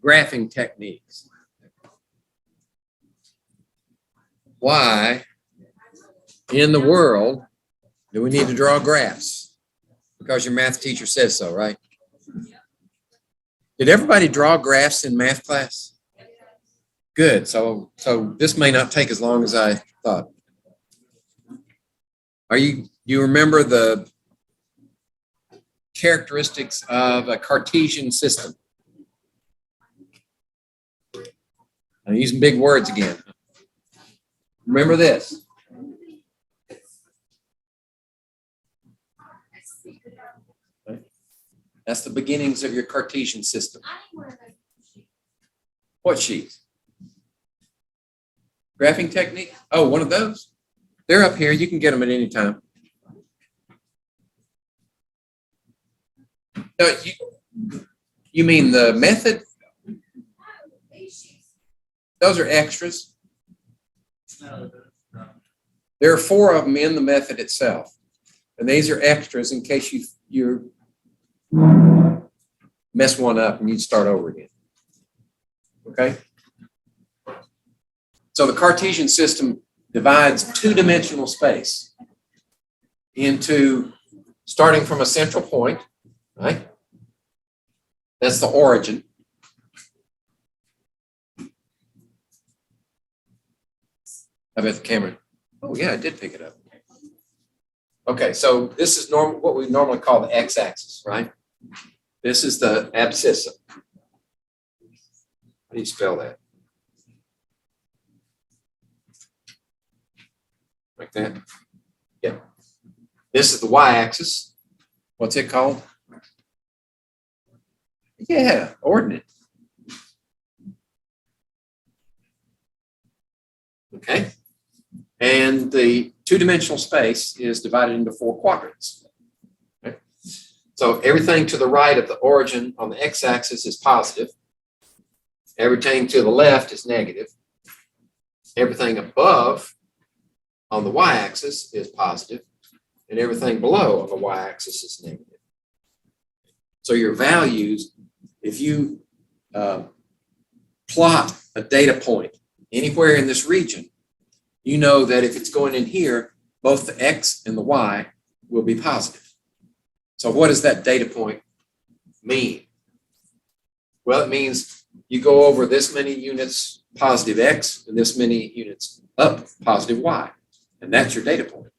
Graphing techniques. Why in the world do we need to draw graphs? Because your math teacher says so, right? Did everybody draw graphs in math class? Good. So this may not take as long as I thought. You remember the characteristics of a Cartesian system? I'm using big words again. Remember this. That's the beginnings of your Cartesian system. What sheets? Graphing technique? Oh, one of those? They're up here. You can get them at any time. No, you mean the method? Those are extras. There are 4 of them in the method itself. And these are extras in case you mess one up and you start over again. Okay? So the Cartesian system divides 2-dimensional space into, starting from a central point, right? That's the origin. I bet the camera. Oh yeah, I did pick it up. Okay, so this is what we normally call the x-axis, right? This is the abscissa. How do you spell that? Like that? Yeah. This is the y-axis. What's it called? Yeah, ordinate. Okay. And the 2-dimensional space is divided into 4 quadrants. Okay. So everything to the right of the origin on the x-axis is positive. Everything to the left is negative. Everything above on the y-axis is positive, and everything below on the y-axis is negative. So your values, if you plot a data point anywhere in this region, you know that if it's going in here, both the x and the y will be positive. So what does that data point mean? Well, it means you go over this many units positive x and this many units up positive y. And that's your data point.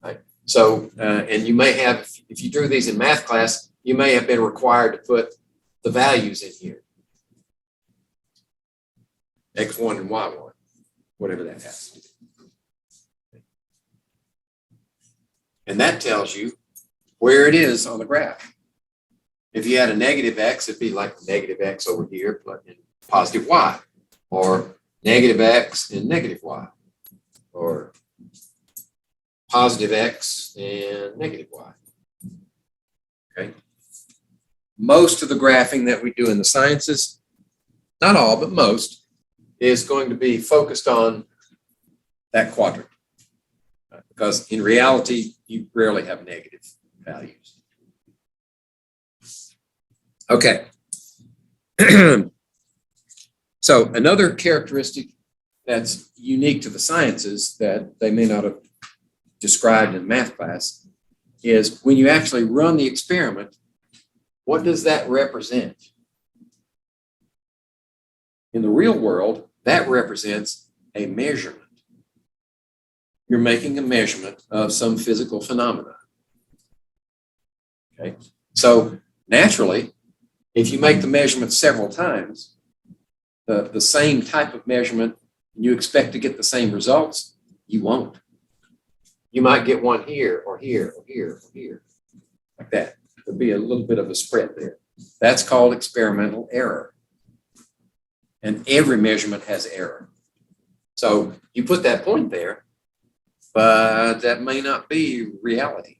Right? So, and you may have, if you drew these in math class, you may have been required to put the values in here. X1 and Y1, whatever that has to be. And that tells you where it is on the graph. If you had a negative x, it'd be like negative x over here, but in positive y, or negative x and negative y, or positive x and negative y. Okay. Most of the graphing that we do in the sciences, not all, but most, is going to be focused on that quadrant. Because in reality, you rarely have negative values. Okay. So another characteristic that's unique to the sciences that they may not have described in math class is when you actually run the experiment, what does that represent? In the real world, that represents a measurement. You're making a measurement of some physical phenomena. Okay, so naturally, if you make the measurement several times, the same type of measurement, and you expect to get the same results, you won't. You might get one here or here or here or here, like that. There'll be a little bit of a spread there. That's called experimental error. And every measurement has error. So you put that point there, but that may not be reality.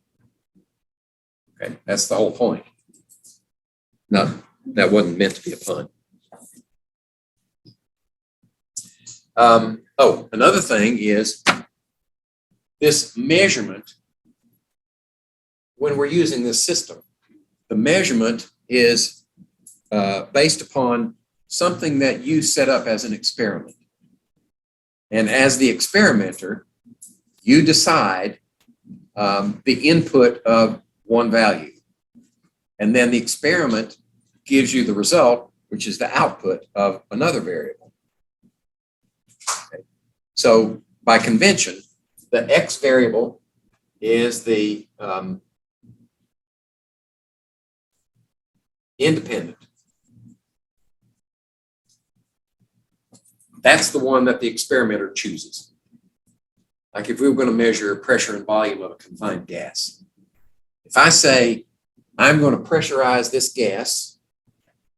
Okay, that's the whole point. No, that wasn't meant to be a pun. Oh, another thing is this measurement, when we're using this system, the measurement is based upon something that you set up as an experiment. And as the experimenter, you decide the input of one value. And then the experiment gives you the result, which is the output of another variable. Okay. So by convention, the X variable is the independent. That's the one that the experimenter chooses. Like if we were going to measure pressure and volume of a confined gas. If I say, I'm going to pressurize this gas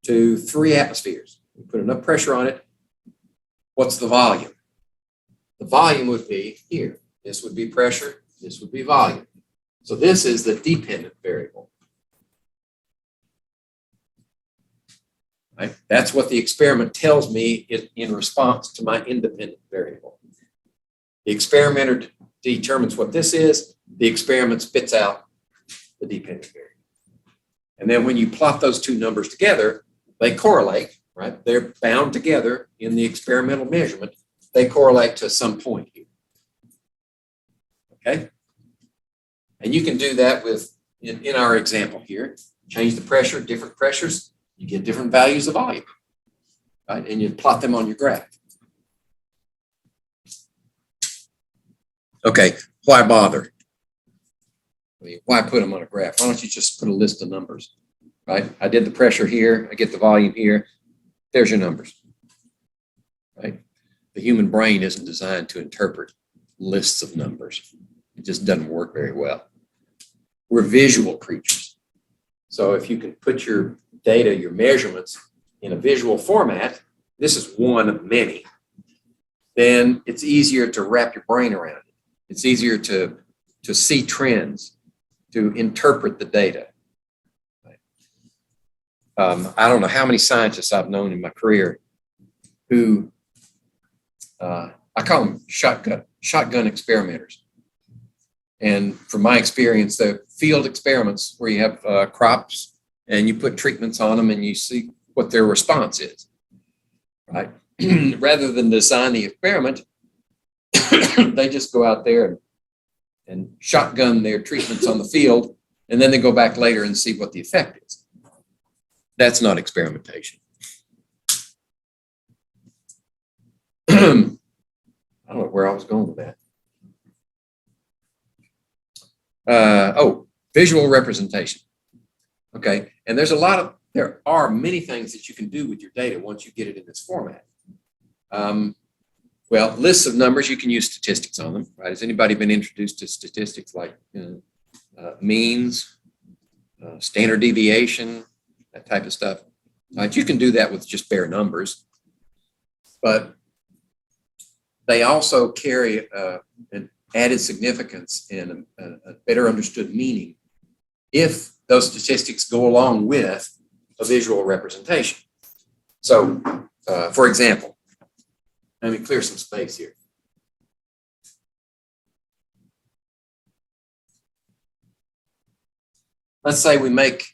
to 3 atmospheres, we put enough pressure on it, what's the volume? The volume would be here. This would be pressure, this would be volume. So this is the dependent variable. Right? That's what the experiment tells me in response to my independent variable. The experimenter determines what this is. The experiment spits out the dependent variable. And then when you plot those two numbers together, they correlate, right? They're bound together in the experimental measurement. They correlate to some point here. Okay? And you can do that with, in our example here, change the pressure, different pressures, you get different values of volume, right? And you plot them on your graph. Okay, why bother? I mean, why put them on a graph? Why don't you just put a list of numbers, right? I did the pressure here, I get the volume here, there's your numbers, right? The human brain isn't designed to interpret lists of numbers. It just doesn't work very well. We're visual creatures. So if you can put your data, your measurements in a visual format, this is one of many, then it's easier to wrap your brain around it. It's easier to see trends, to interpret the data. I don't know how many scientists I've known in my career who, I call them shotgun experimenters. And from my experience, the field experiments where you have crops and you put treatments on them and you see what their response is, right? Rather than design the experiment, they just go out there and shotgun their treatments on the field, and then they go back later and see what the effect is. That's not experimentation. I don't know where I was going with that. Visual representation. Okay, and there are many things that you can do with your data once you get it in this format. Well, lists of numbers, you can use statistics on them, right? Has anybody been introduced to statistics like means, standard deviation, that type of stuff? Right? You can do that with just bare numbers, but they also carry an added significance and a better understood meaning if those statistics go along with a visual representation. So, for example, let me clear some space here. Let's say we make,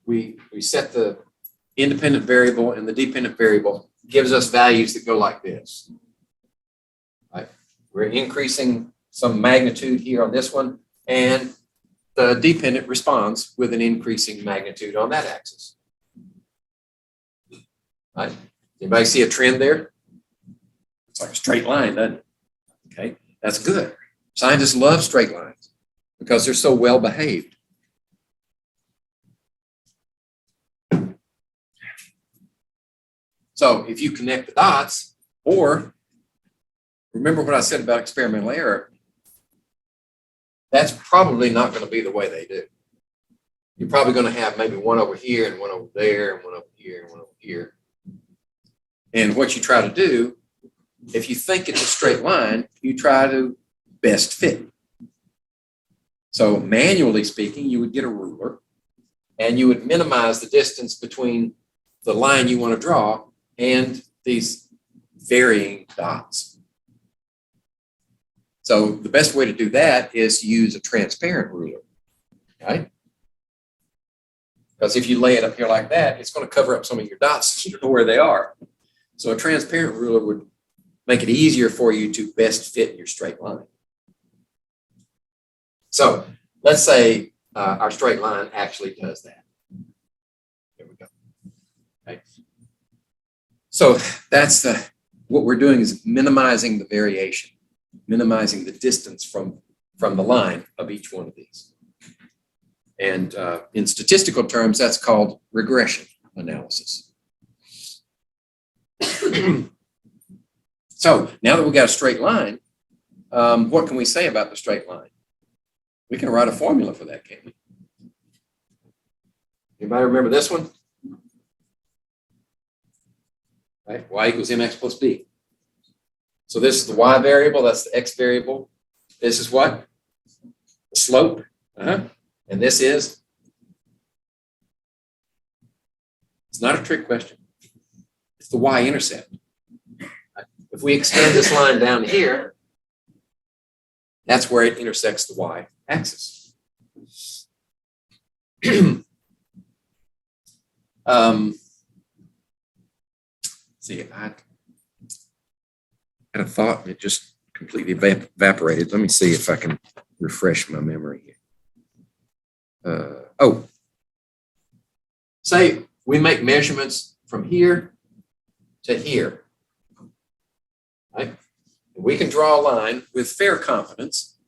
we set the independent variable, and the dependent variable gives us values that go like this. Right? We're increasing some magnitude here on this one, and the dependent responds with an increasing magnitude on that axis. Right? Anybody see a trend there? It's like a straight line, doesn't it? Okay, that's good. Scientists love straight lines because they're so well behaved. So if you connect the dots, or remember what I said about experimental error, that's probably not going to be the way they do. You're probably going to have maybe one over here and one over there and one over here and one over here. And what you try to do, if you think it's a straight line, you try to best fit. So manually speaking, you would get a ruler and you would minimize the distance between the line you want to draw and these varying dots. So the best way to do that is to use a transparent ruler, right? Because if you lay it up here like that, it's going to cover up some of your dots so you don't know where they are. So a transparent ruler would make it easier for you to best fit your straight line. So let's say our straight line actually does that. There we go. Okay. So that's what we're doing is minimizing the variation, minimizing the distance from the line of each one of these. And in statistical terms, that's called regression analysis. So now that we've got a straight line, what can we say about the straight line? We can write a formula for that, can't we? Anybody remember this one? Right? Y equals mx plus b. So this is the y variable, that's the x variable. This is what? The slope. And this is? It's not a trick question. It's the y-intercept. If we extend this line down here, that's where it intersects the y-axis. See, I had a thought, it just completely evaporated. Let me see if I can refresh my memory here. Say we make measurements from here to here, right? We can draw a line with fair confidence,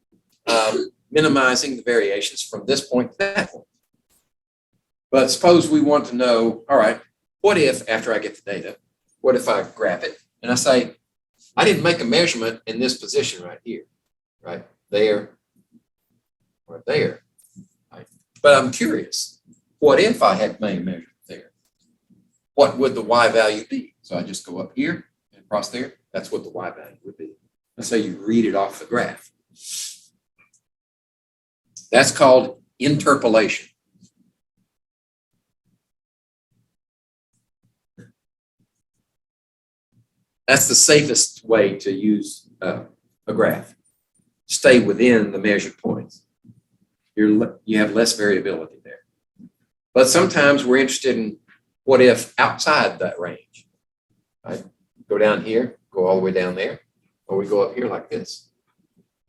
minimizing the variations from this point to that point. But suppose we want to know, all right, what if, after I get the data, what if I graph it and I say, I didn't make a measurement in this position right here, right there, or there. Right? But I'm curious, what if I had made a measurement there? What would the y value be? So I just go up here and across there. That's what the y value would be. Let's say you read it off the graph. That's called interpolation. That's the safest way to use a graph. Stay within the measured points. You have less variability there. But sometimes we're interested in what if outside that range. Right? Go down here, go all the way down there, or we go up here like this.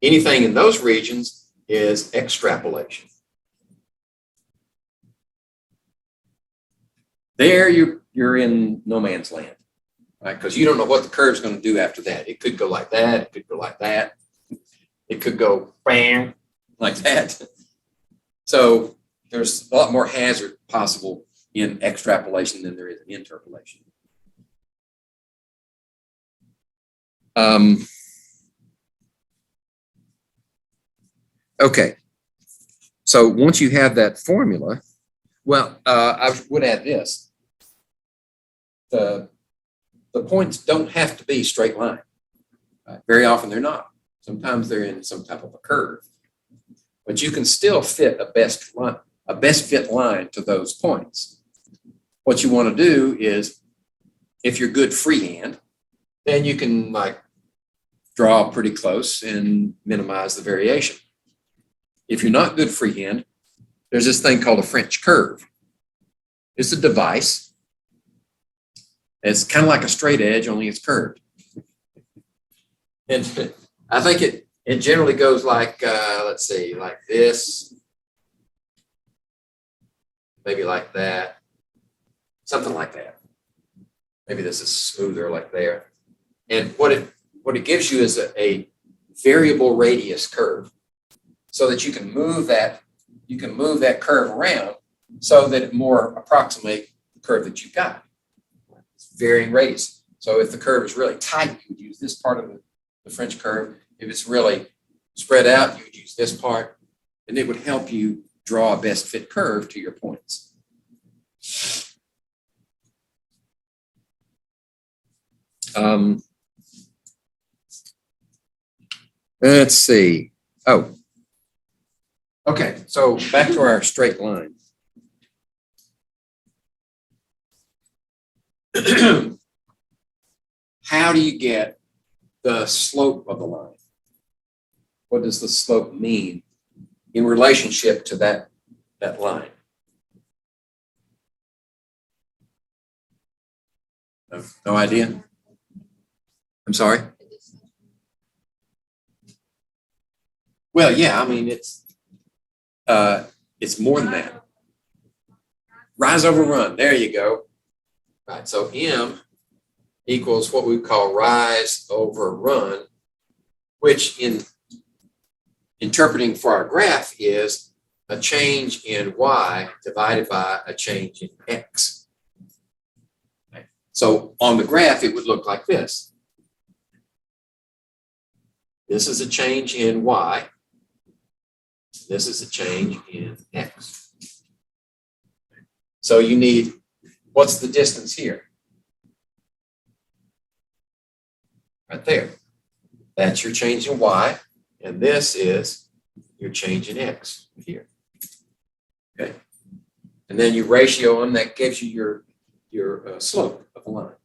Anything in those regions is extrapolation. There you're in no man's land. Right? Because you don't know what the curve's going to do after that. It could go like that. It could go like that. It could go bam, like that. So there's a lot more hazard possible in extrapolation than there is in interpolation. Okay. So once you have that formula, well, I would add this. The points don't have to be straight line. Very often they're not. Sometimes they're in some type of a curve. But you can still fit a best fit line to those points. What you want to do is, if you're good freehand, then you can like draw pretty close and minimize the variation. If you're not good freehand, there's this thing called a French curve. It's a device. It's kind of like a straight edge, only it's curved. And I think it generally goes like, let's see, like this, maybe like that, something like that. Maybe this is smoother like there. And what it gives you is a variable radius curve, so that you can move that curve around so that it more approximates the curve that you've got. It's varying radius. So if the curve is really tight, you would use this part of the French curve. If it's really spread out, you would use this part, and it would help you draw a best fit curve to your points. Let's see. Oh, okay. So back to our straight line. How do you get the slope of the line? What does the slope mean in relationship to that line? No idea? I'm sorry? Well, yeah, I mean, it's more than that. Rise over run, there you go. Right, so M equals what we call rise over run, which in interpreting for our graph is a change in Y divided by a change in X. Okay. So on the graph, it would look like this. This is a change in Y. This is a change in X. So you need, what's the distance here? Right there. That's your change in Y, and this is your change in X here. Okay. And then you ratio them, that gives you your slope of the line.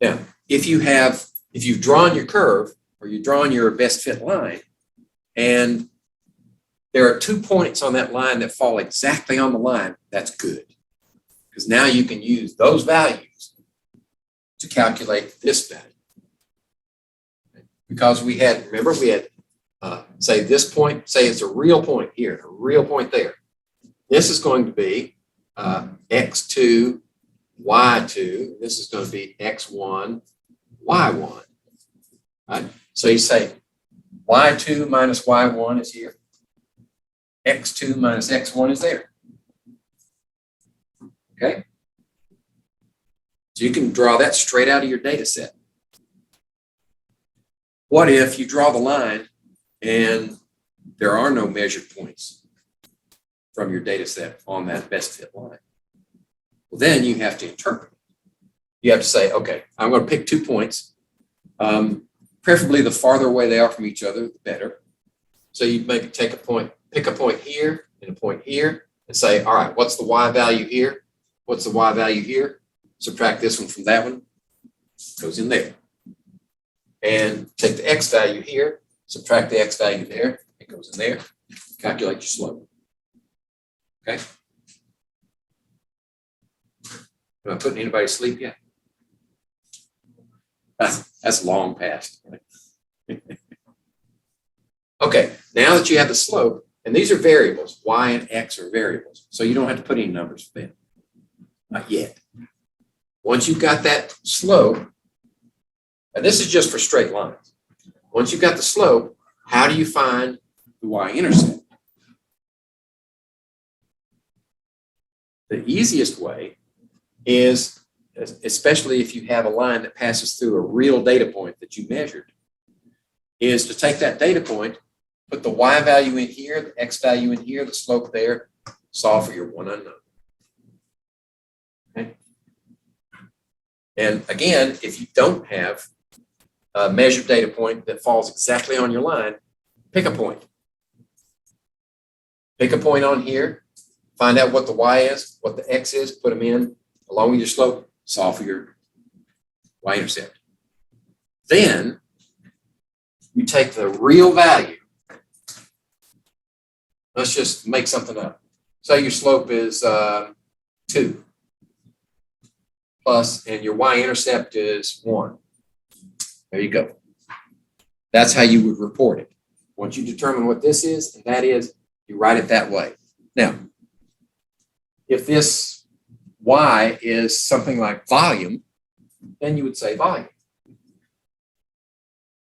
Now, if you've drawn your curve, or you've drawn your best fit line, and there are 2 points on that line that fall exactly on the line, that's good. Because now you can use those values to calculate this value. Because remember we had, say this point, say it's a real point here, a real point there. This is going to be x2, y2. This is going to be x1, y1. Right? So you say y2 minus y1 is here. X2 minus x1 is there. Okay? So you can draw that straight out of your data set. What if you draw the line and there are no measured points from your data set on that best fit line? Well, then you have to interpret it. You have to say, okay, I'm going to pick 2 points. Preferably the farther away they are from each other, the better. So you maybe take a point, pick a point here and a point here, and say, all right, what's the Y value here? What's the Y value here? Subtract this one from that one, goes in there. And take the X value here, subtract the X value there, it goes in there, calculate your slope. Okay? Am I putting anybody to sleep yet? That's long past. Okay, now that you have the slope, and these are variables, Y and X are variables, so you don't have to put any numbers for them. Not yet. Once you've got that slope, and this is just for straight lines. Once you've got the slope, how do you find the y-intercept? The easiest way is, especially if you have a line that passes through a real data point that you measured, is to take that data point, put the y value in here, the x value in here, the slope there, solve for your one unknown. Okay? And again, if you don't have a measured data point that falls exactly on your line, pick a point. Pick a point on here, find out what the y is, what the x is, put them in along with your slope, solve for your y-intercept. Then you take the real value. Let's just make something up. Say your slope is 2 plus, and your y-intercept is 1. There you go. That's how you would report it. Once you determine what this is and that is, you write it that way. Now, if this y is something like volume, then you would say volume.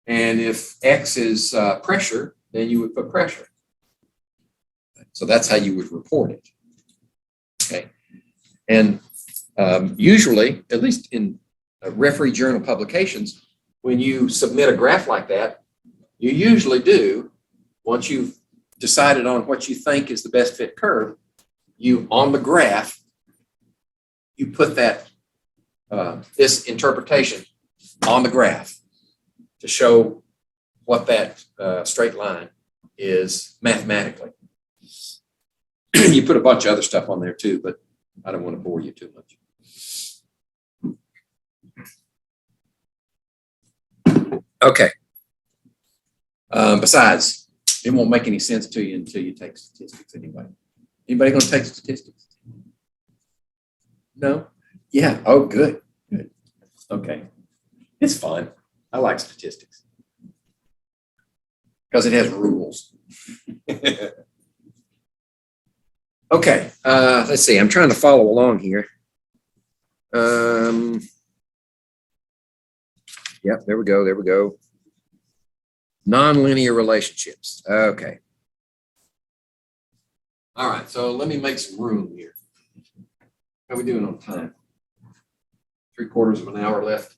And if x is pressure, then you would put pressure. So that's how you would report it. Okay. And usually, at least in referee journal publications, when you submit a graph like that, you usually do, once you've decided on what you think is the best fit curve, you, on the graph, you put that, this interpretation on the graph to show what that straight line is mathematically. You put a bunch of other stuff on there too, but I don't want to bore you too much. Okay. Besides, it won't make any sense to you until you take statistics anyway. Anybody going to take statistics? No? Yeah. Oh, good. Okay. It's fun. I like statistics because it has rules. Okay, let's see. I'm trying to follow along here. Yep, there we go. There we go. Nonlinear relationships. Okay. All right, so let me make some room here. How are we doing on time? 3/4 of an hour left.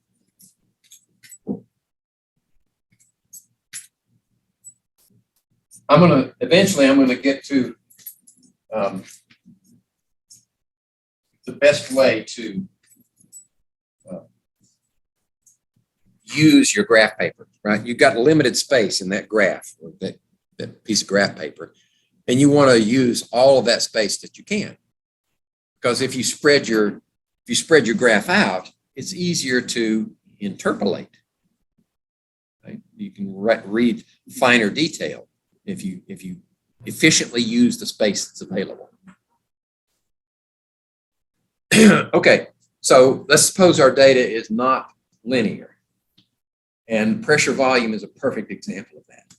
Eventually I'm gonna get to the best way to use your graph paper, right? You've got limited space in that graph, or that piece of graph paper, and you want to use all of that space that you can. Because if you spread your graph out, it's easier to interpolate. Right? You can read finer detail if you efficiently use the space that's available. Okay, so let's suppose our data is not linear. And pressure volume is a perfect example of that.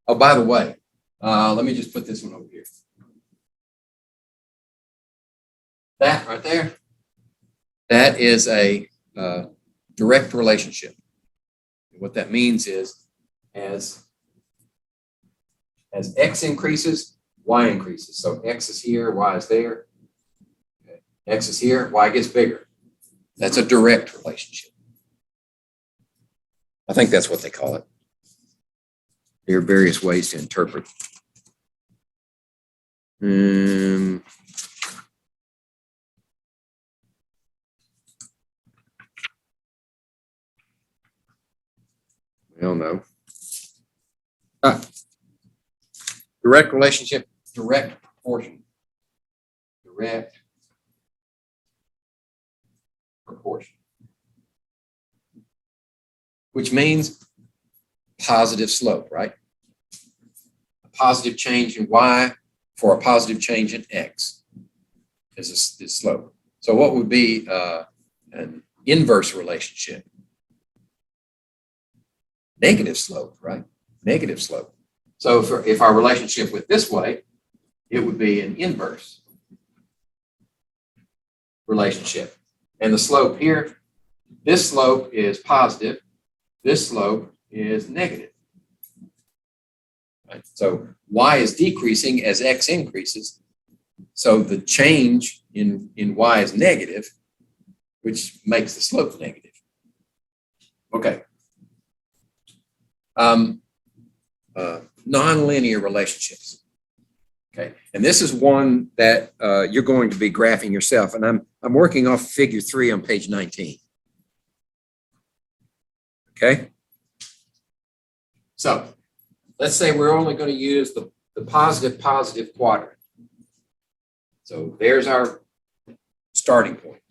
Oh, by the way, let me just put this one over here. That right there, that is a direct relationship. What that means is as X increases, Y increases. So X is here, Y is there. Okay. X is here, Y gets bigger. That's a direct relationship. I think that's what they call it. There are various ways to interpret. Well, no. Direct relationship, direct proportion. Direct proportion. Which means positive slope, right? A positive change in Y for a positive change in X is this slope. So what would be an inverse relationship? Negative slope, right? Negative slope. So if our relationship went this way, it would be an inverse relationship. And the slope here, this slope is positive. This slope is negative. Right? So Y is decreasing as X increases. So the change in Y is negative, which makes the slope negative. Okay. Nonlinear relationships. Okay, and this is one that you're going to be graphing yourself, and I'm working off figure 3 on page 19. Okay, so let's say we're only going to use the positive quadrant. So there's our starting point.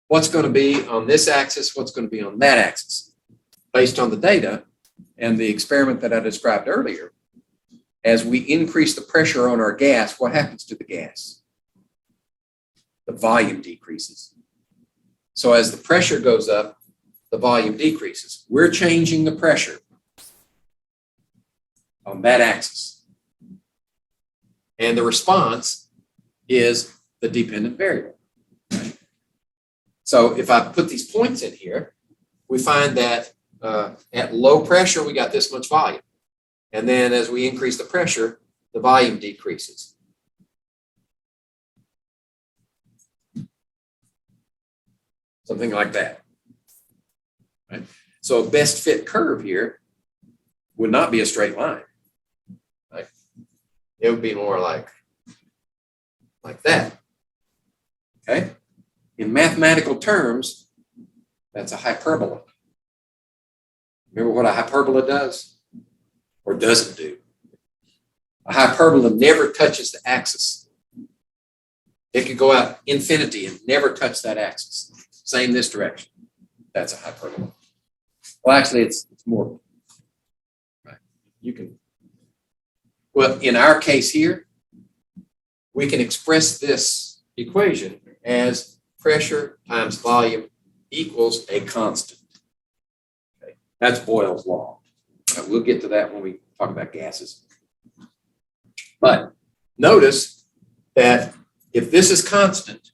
What's going to be on this axis? What's going to be on that axis? Based on the data and the experiment that I described earlier, as we increase the pressure on our gas, what happens to the gas? The volume decreases. So as the pressure goes up, the volume decreases. We're changing the pressure on that axis. And the response is the dependent variable. Right? So if I put these points in here, we find that at low pressure, we got this much volume. And then as we increase the pressure, the volume decreases. Something like that. Right? So a best fit curve here would not be a straight line. Right? It would be more like that. Okay? In mathematical terms, that's a hyperbola. Remember what a hyperbola does or doesn't do? A hyperbola never touches the axis. It could go out infinity and never touch that axis. Same this direction. That's a hyperbola. Well, actually, it's more. Right. You can. Well, in our case here, we can express this equation as pressure times volume equals a constant. Okay. That's Boyle's law. We'll get to that when we talk about gases. But notice that if this is constant,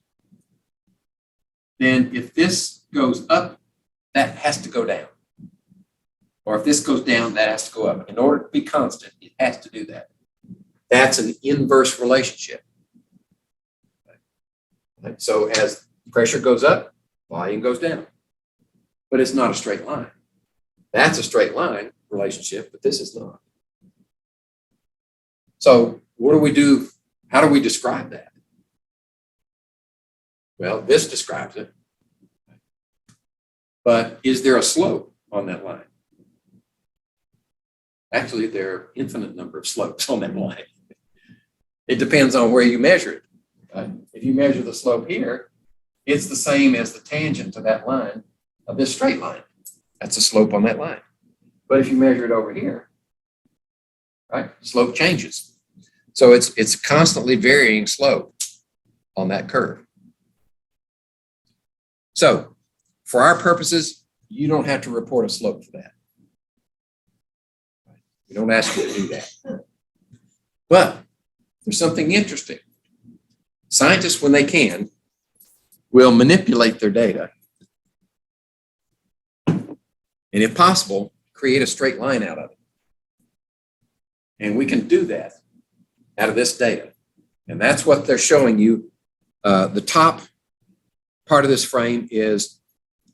then if this goes up, that has to go down. Or if this goes down, that has to go up. In order to be constant, it has to do that. That's an inverse relationship. Right? So as pressure goes up, volume goes down. But it's not a straight line. That's a straight line relationship, but this is not. So what do we do? How do we describe that? Well, this describes it. But is there a slope on that line? Actually, there are infinite number of slopes on that line. It depends on where you measure it. If you measure the slope here, it's the same as the tangent to that line of this straight line. That's a slope on that line. But if you measure it over here, right, slope changes. So it's constantly varying slope on that curve. So for our purposes, you don't have to report a slope for that. We don't ask you to do that. But there's something interesting. Scientists, when they can, will manipulate their data. And if possible, create a straight line out of it. And we can do that out of this data. And that's what they're showing you. The top part of this frame is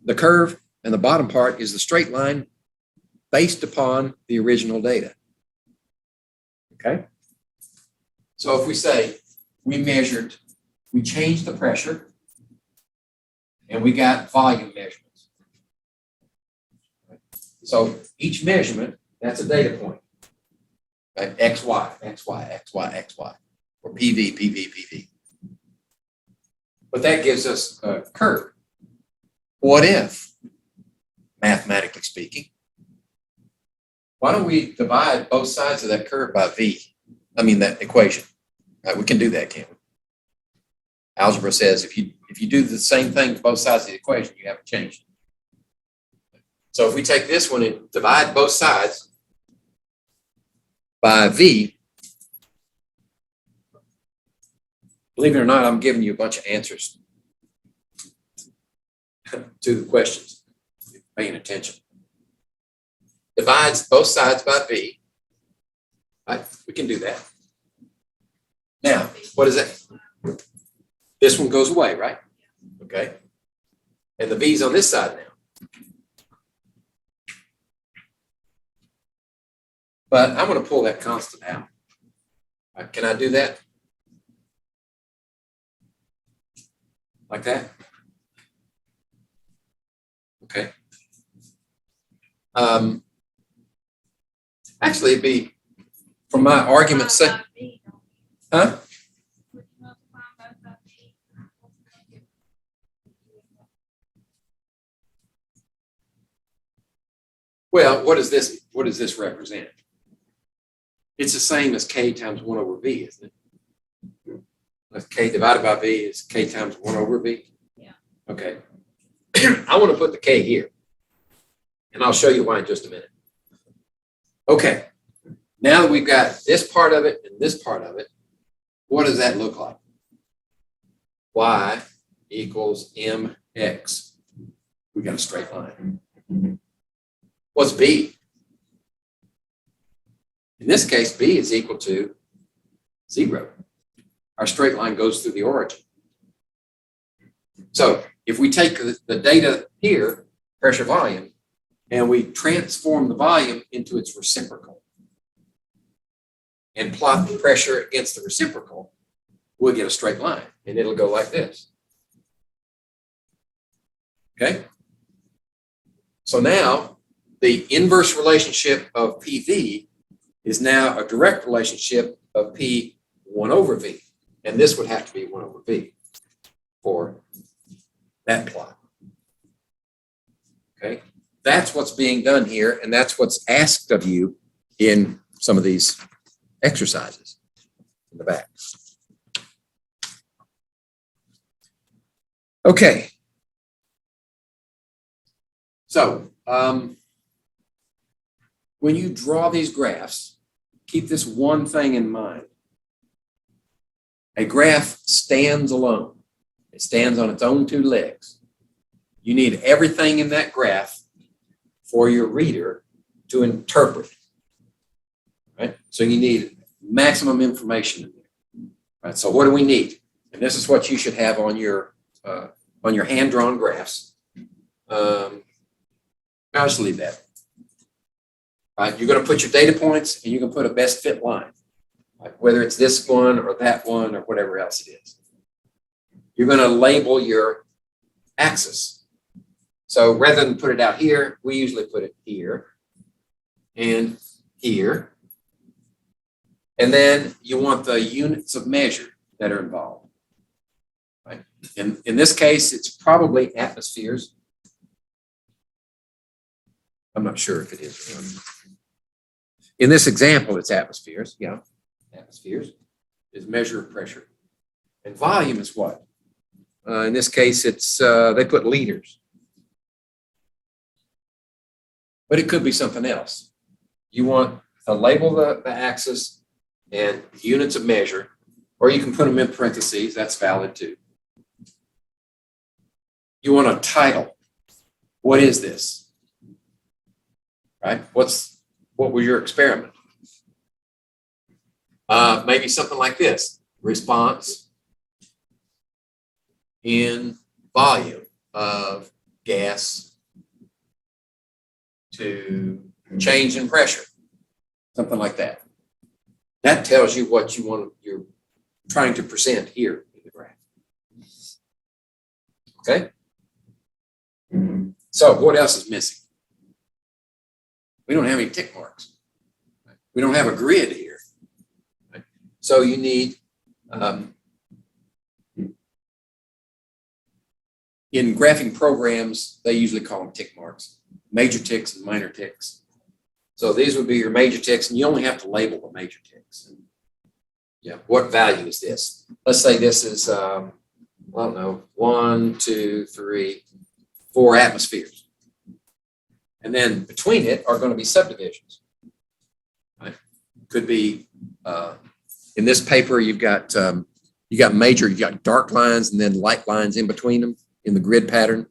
the curve, and the bottom part is the straight line based upon the original data. Okay? So if we say we changed the pressure, and we got volume measurements. So each measurement, that's a data point. Right? X, Y, X, Y, X, Y, X, Y, or PV, PV, PV. But that gives us a curve. What if, mathematically speaking, why don't we divide both sides of that curve by V? I mean, that equation. Right? We can do that, can't we? Algebra says if you do the same thing to both sides of the equation, you haven't changed it. So if we take this one and divide both sides by V, believe it or not, I'm giving you a bunch of answers to the questions. Paying attention. Divides both sides by V. Right, we can do that. Now, what is that? This one goes away, right? Okay. And the V's on this side now. But I'm going to pull that constant out. Right, can I do that? Like that? Okay. Actually, it'd be, from my argument's sake, huh? Well, what does this represent? It's the same as K times 1 over V, isn't it? Like K divided by V is K times 1 over V? Yeah. Okay. I want to put the K here. And I'll show you why in just a minute. Okay. Now that we've got this part of it and this part of it, what does that look like? Y equals mx. We got a straight line. What's B? In this case, B is equal to 0. Our straight line goes through the origin. So if we take the data here, pressure volume, and we transform the volume into its reciprocal and plot the pressure against the reciprocal, we'll get a straight line, and it'll go like this. Okay? So now the inverse relationship of PV is now a direct relationship of P 1 over V. And this would have to be 1 over V for that plot. Okay? That's what's being done here, and that's what's asked of you in some of these exercises in the back. Okay. So when you draw these graphs, keep this one thing in mind. A graph stands alone. It stands on its own two legs. You need everything in that graph for your reader to interpret. Right? So you need maximum information in there. Right? So what do we need? And this is what you should have on your hand-drawn graphs. I'll just leave that. Right? You're going to put your data points, and you can put a best fit line, like whether it's this one or that one or whatever else it is. You're going to label your axis. So rather than put it out here, we usually put it here and here. And then you want the units of measure that are involved. Right? In this case, it's probably atmospheres. I'm not sure if it is. In this example, it's atmospheres. Yeah, atmospheres is measure of pressure. And volume is what? In this case, it's they put liters. But it could be something else. You want to label the axis and units of measure, or you can put them in parentheses. That's valid too. You want a title. What is this? Right? What was your experiment? Maybe something like this. Response in volume of gas to change in pressure. Something like that. That tells you what you're trying to present here in the graph. Okay? So what else is missing? We don't have any tick marks. We don't have a grid here. So you need, in graphing programs, they usually call them tick marks, major ticks and minor ticks. So these would be your major ticks, and you only have to label the major ticks. And, yeah, what value is this? Let's say this is, I don't know, 1, 2, 3, 4 atmospheres. And then between it are going to be subdivisions. Right? Could be, in this paper, you've got major, you've got dark lines and then light lines in between them in the grid pattern.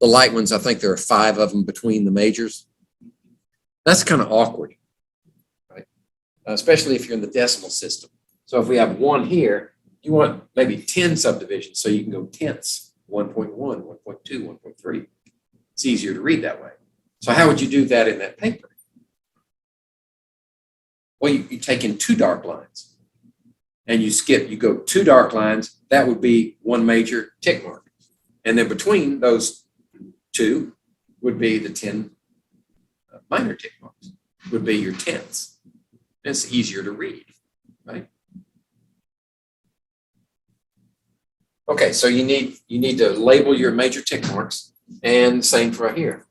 The light ones, I think there are 5 of them between the majors. That's kind of awkward, right? Especially if you're in the decimal system. So if we have 1 here, you want maybe 10 subdivisions, so you can go tenths, 1.1, 1.2, 1.3. It's easier to read that way. So how would you do that in that paper? Well, you take in 2 dark lines, and you go 2 dark lines. That would be 1 major tick mark. And then between those 2 would be the 10 minor tick marks, would be your tenths. It's easier to read, right? Okay, so you need to label your major tick marks, and same for here,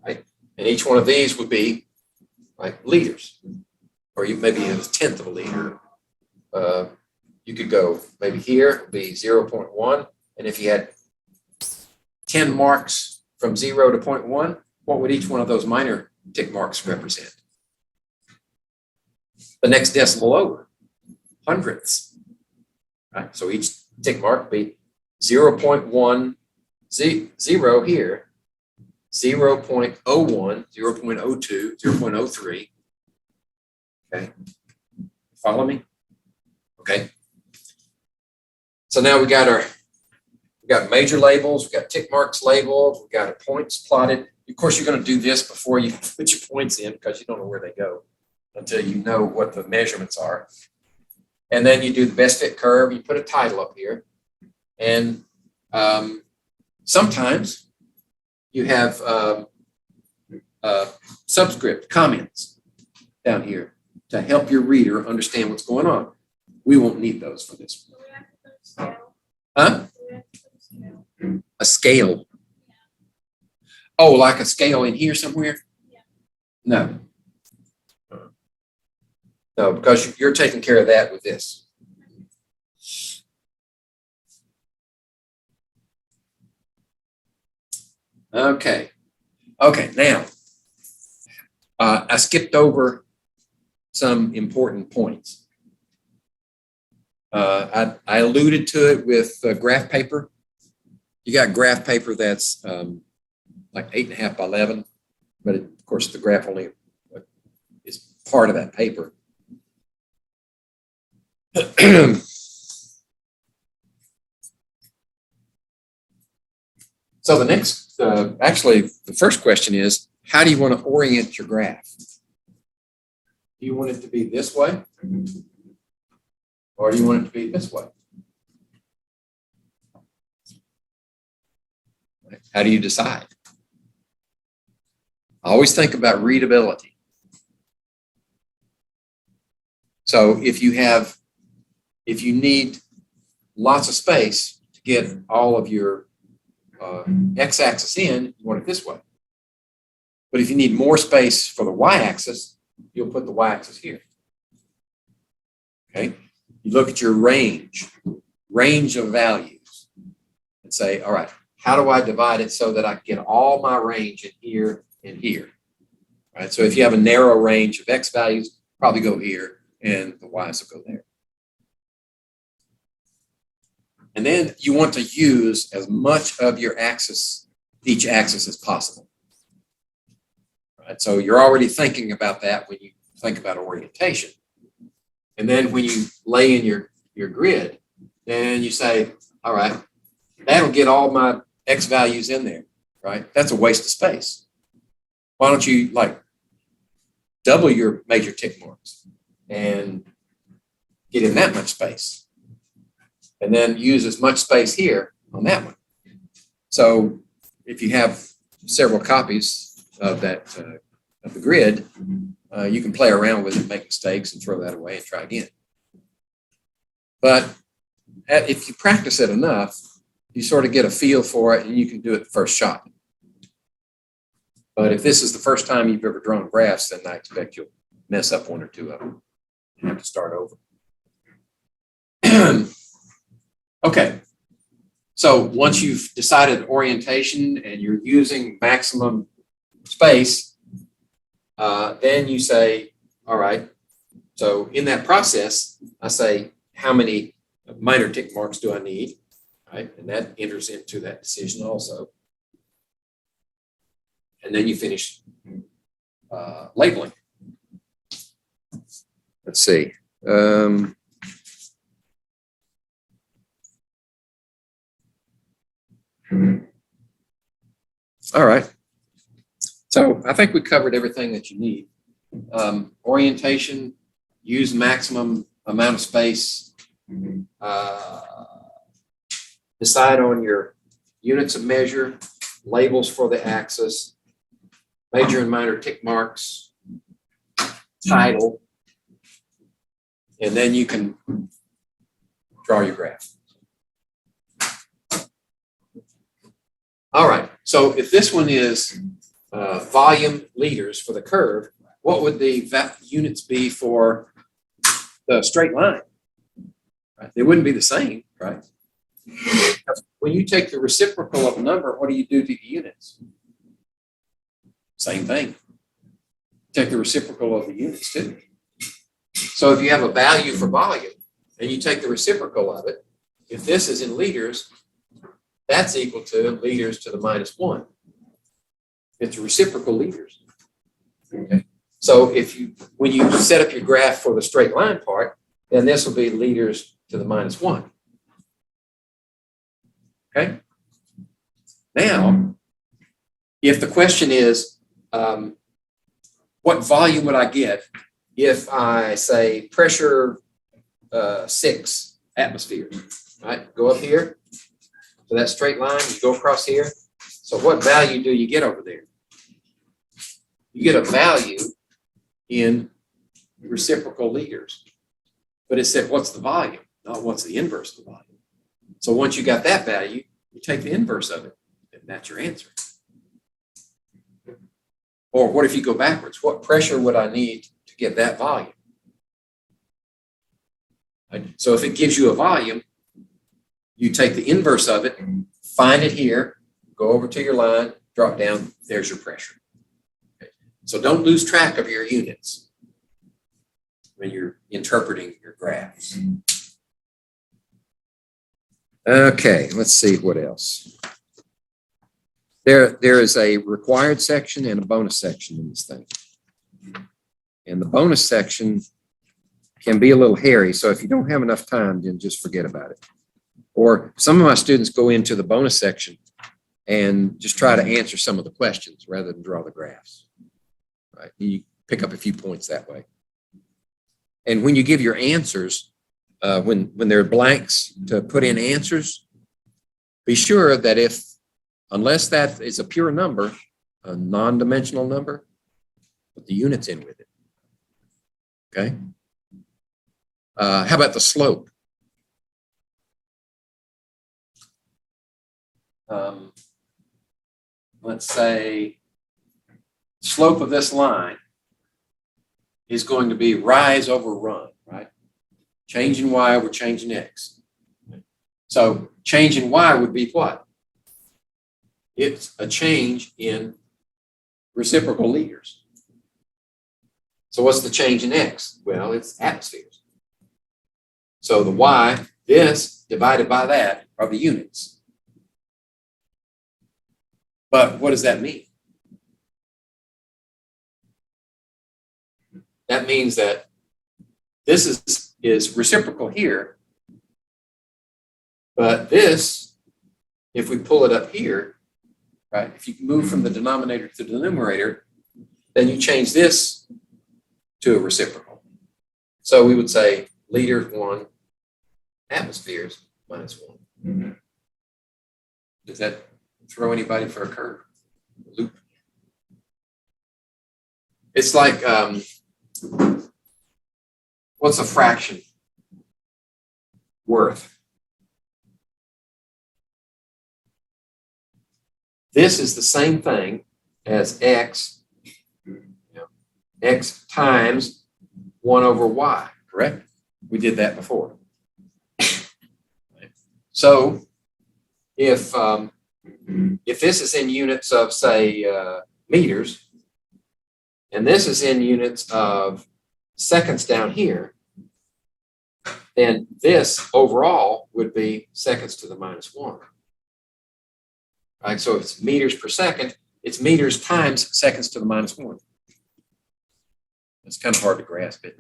right? And each one of these would be like liters, or you maybe a tenth of a liter. You could go maybe here it would be 0.1, and if you had 10 marks from 0 to 0.1, what would each one of those minor tick marks represent? The next decimal over, hundredths. Right? So each tick mark would be 0.10 here, 0.01, 0.02, 0.03. Okay, follow me? Okay. So now we got major labels, we got tick marks labeled, we got our points plotted. Of course, you're going to do this before you put your points in because you don't know where they go until you know what the measurements are. And then you do the best fit curve. You put a title up here. And sometimes you have subscript comments down here to help your reader understand what's going on. We won't need those for this one. Huh? A scale. Oh, like a scale in here somewhere? No. No, because you're taking care of that with this. Okay. Okay, now, I skipped over some important points. I alluded to it with graph paper. You got graph paper that's like 8.5 by 11, but of course the graph only is part of that paper. So the next, actually, the first question is, how do you want to orient your graph? Do you want it to be this way? Or do you want it to be this way? How do you decide? I always think about readability. So if you need lots of space to get all of your x-axis in, you want it this way. But if you need more space for the y-axis, you'll put the y-axis here. Okay? You look at your range of values, and say, all right, how do I divide it so that I get all my range in here and here? All right, so if you have a narrow range of x values, probably go here, and the y's will go there. And then you want to use as much of your axis, each axis as possible. All right, so you're already thinking about that when you think about orientation. And then when you lay in your grid, then you say, all right, that'll get all my x values in there, right? That's a waste of space. Why don't you like double your major tick marks and get in that much space? And then use as much space here on that one. So if you have several copies of that of the grid, you can play around with it, make mistakes, and throw that away and try again. But if you practice it enough, you sort of get a feel for it, and you can do it the first shot. But if this is the first time you've ever drawn graphs, then I expect you'll mess up one or two of them and have to start over. Okay, so once you've decided orientation and you're using maximum space, then you say, all right, so in that process, I say, how many minor tick marks do I need? Right, and that enters into that decision also. And then you finish labeling. Let's see. All right. So I think we covered everything that you need. Orientation, use maximum amount of space, decide on your units of measure, labels for the axis, major and minor tick marks, title, and then you can draw your graph. All right, so if this one is volume liters for the curve, what would the units be for the straight line? Right? They wouldn't be the same, right? When you take the reciprocal of a number, what do you do to the units? Same thing. Take the reciprocal of the units too. So if you have a value for volume and you take the reciprocal of it, if this is in liters, that's equal to liters to the -1. It's reciprocal liters. Okay. So when you set up your graph for the straight line part, then this will be liters to the -1. Okay. Now, if the question is, what volume would I get if I say pressure 6 atmospheres? Right? Go up here to that straight line, you go across here. So what value do you get over there? You get a value in reciprocal liters. But it said, what's the volume? Not what's the inverse of the volume. So once you got that value, you take the inverse of it, and that's your answer. Or what if you go backwards? What pressure would I need to get that volume? So if it gives you a volume, you take the inverse of it, find it here, go over to your line, drop down, there's your pressure. Okay. So don't lose track of your units when you're interpreting your graphs. Okay, let's see what else. There is a required section and a bonus section in this thing. And the bonus section can be a little hairy, so if you don't have enough time, then just forget about it. Or some of my students go into the bonus section and just try to answer some of the questions rather than draw the graphs. Right? You pick up a few points that way. And when you give your answers, when there are blanks to put in answers, be sure that unless that is a pure number, a non-dimensional number, put the units in with it. Okay? How about the slope? Let's say slope of this line is going to be rise over run, right? Change in y over change in x. So change in y would be what? It's a change in reciprocal liters. So what's the change in x? Well, it's atmospheres. So the y, this divided by that are the units. But what does that mean? That means that this is reciprocal here, but this, if we pull it up here, right, if you move from the denominator to the numerator, then you change this to a reciprocal. So we would say liters 1, atmospheres minus 1. Does that throw anybody for a curve? Loop. It's like, what's a fraction worth? This is the same thing as x, x times 1 over y, correct? We did that before. So if this is in units of, say, meters, and this is in units of seconds down here, then this overall would be seconds to the minus 1. Right? So if it's meters per second, it's meters times seconds to the minus 1. It's kind of hard to grasp it.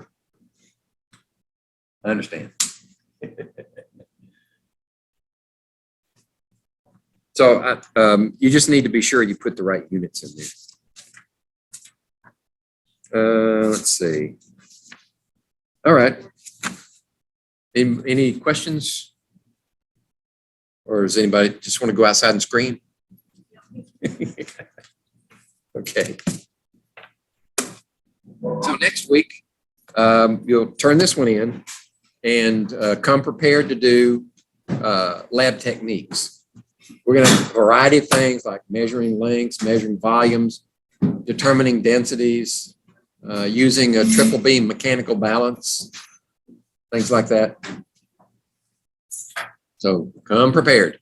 I understand. So you just need to be sure you put the right units in there. Let's see. All right. Any questions? Or does anybody just want to go outside and scream? Okay. So next week, you'll turn this one in and come prepared to do lab techniques. We're going to have a variety of things like measuring lengths, measuring volumes, determining densities, using a triple beam mechanical balance, things like that. So come prepared.